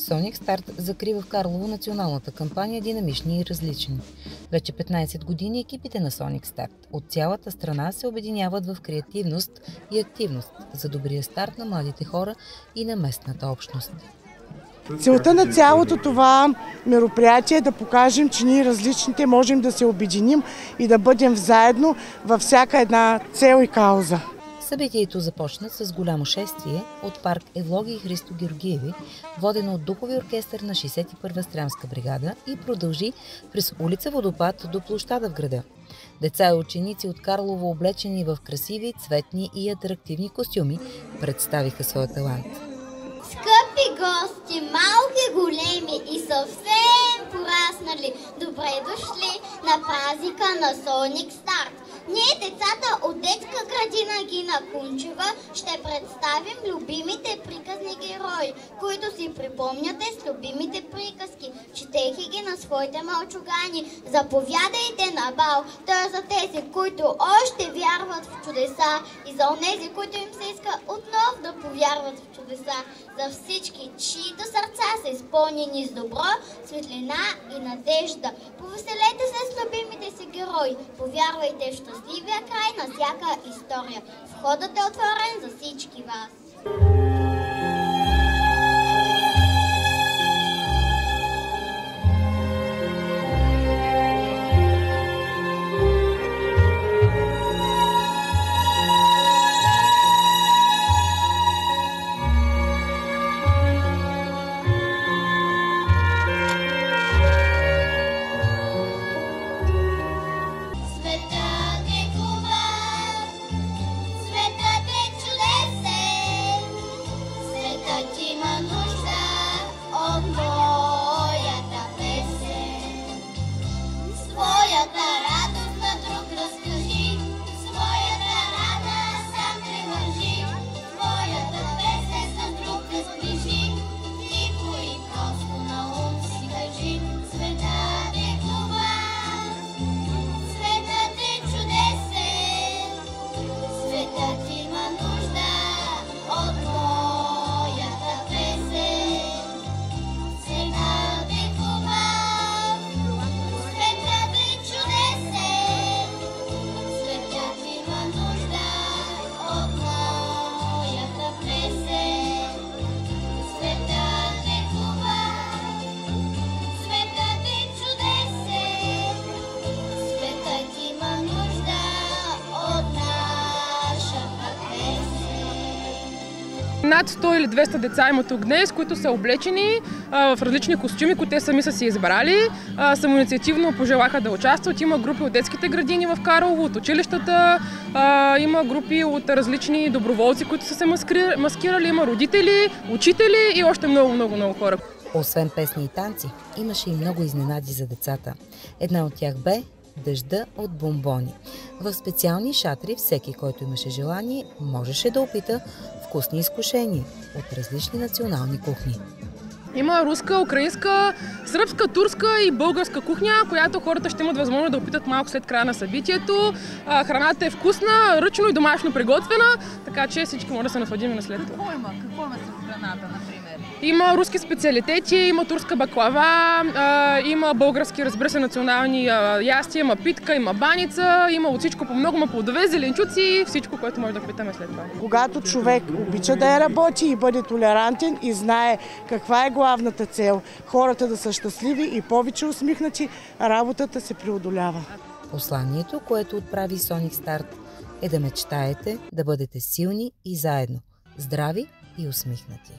Соник Старт закрива в Карлово националната кампания "Динамични и различни". Вече 15 години екипите на Соник Старт от цялата страна се обединяват в креативност и активност за добрия старт на младите хора и на местната общност. Целта на цялото това мероприятие е да покажем, че ние различните можем да се обединим и да бъдем заедно във всяка една цел и кауза. Събитието започна с голямо шествие от парк Евлоги и Христо Георгиеви, водено от духови оркестър на 61-а стрямска бригада, и продължи през улица Водопад до площада в града. Деца и ученици от Карлово, облечени в красиви, цветни и атрактивни костюми, представиха своя талант. Скъпи гости, малки, големи и съвсем пораснали, добре дошли на празника на Соник Старт. Ние, децата от детска градина Гина Кунчева, ще представим любимите приказни герои, които си припомняте с любимите приказки, четейки ги на своите малчугани. Заповядайте на бал, той е за тези, които още вярват в чудеса, и за онези, които им се иска отново да повярват в чудеса, за всички, чиито сърца са изпълнени с добро, светлина и надежда. Повеселете се с любимите си герои, повярвайте в щастливия край на всяка история. Входът е отворен за всички вас. Над 100 или 200 деца имат тук днес, които са облечени в различни костюми, които те сами са си избрали. Самоинициативно пожелаха да участват. Има групи от детските градини в Карлово, от училищата, има групи от различни доброволци, които са се маскирали, има родители, учители и още много хора. Освен песни и танци, имаше и много изненади за децата. Една от тях бе дъжда от бомбони. В специални шатри всеки, който имаше желание, можеше да опита вкусни изкушения от различни национални кухни. Има руска, украинска, сръбска, турска и българска кухня, която хората ще имат възможност да опитат малко след края на събитието. Храната е вкусна, ръчно и домашно приготвена, така че всички може да се насладим и на след това. Какво има с храната, например? Има руски специалитети, има турска баклава, има български, разбира се, национални ястия, има питка, има баница, има от всичко по много, плодове, зеленчуци, всичко, което може да питаме след това. Когато човек обича да работи и бъде толерантен и знае каква е главната цел, хората да са щастливи и повече усмихнати, работата се преодолява. Посланието, което отправи Соник Старт, е да мечтаете да бъдете силни и заедно, здрави и усмихнати.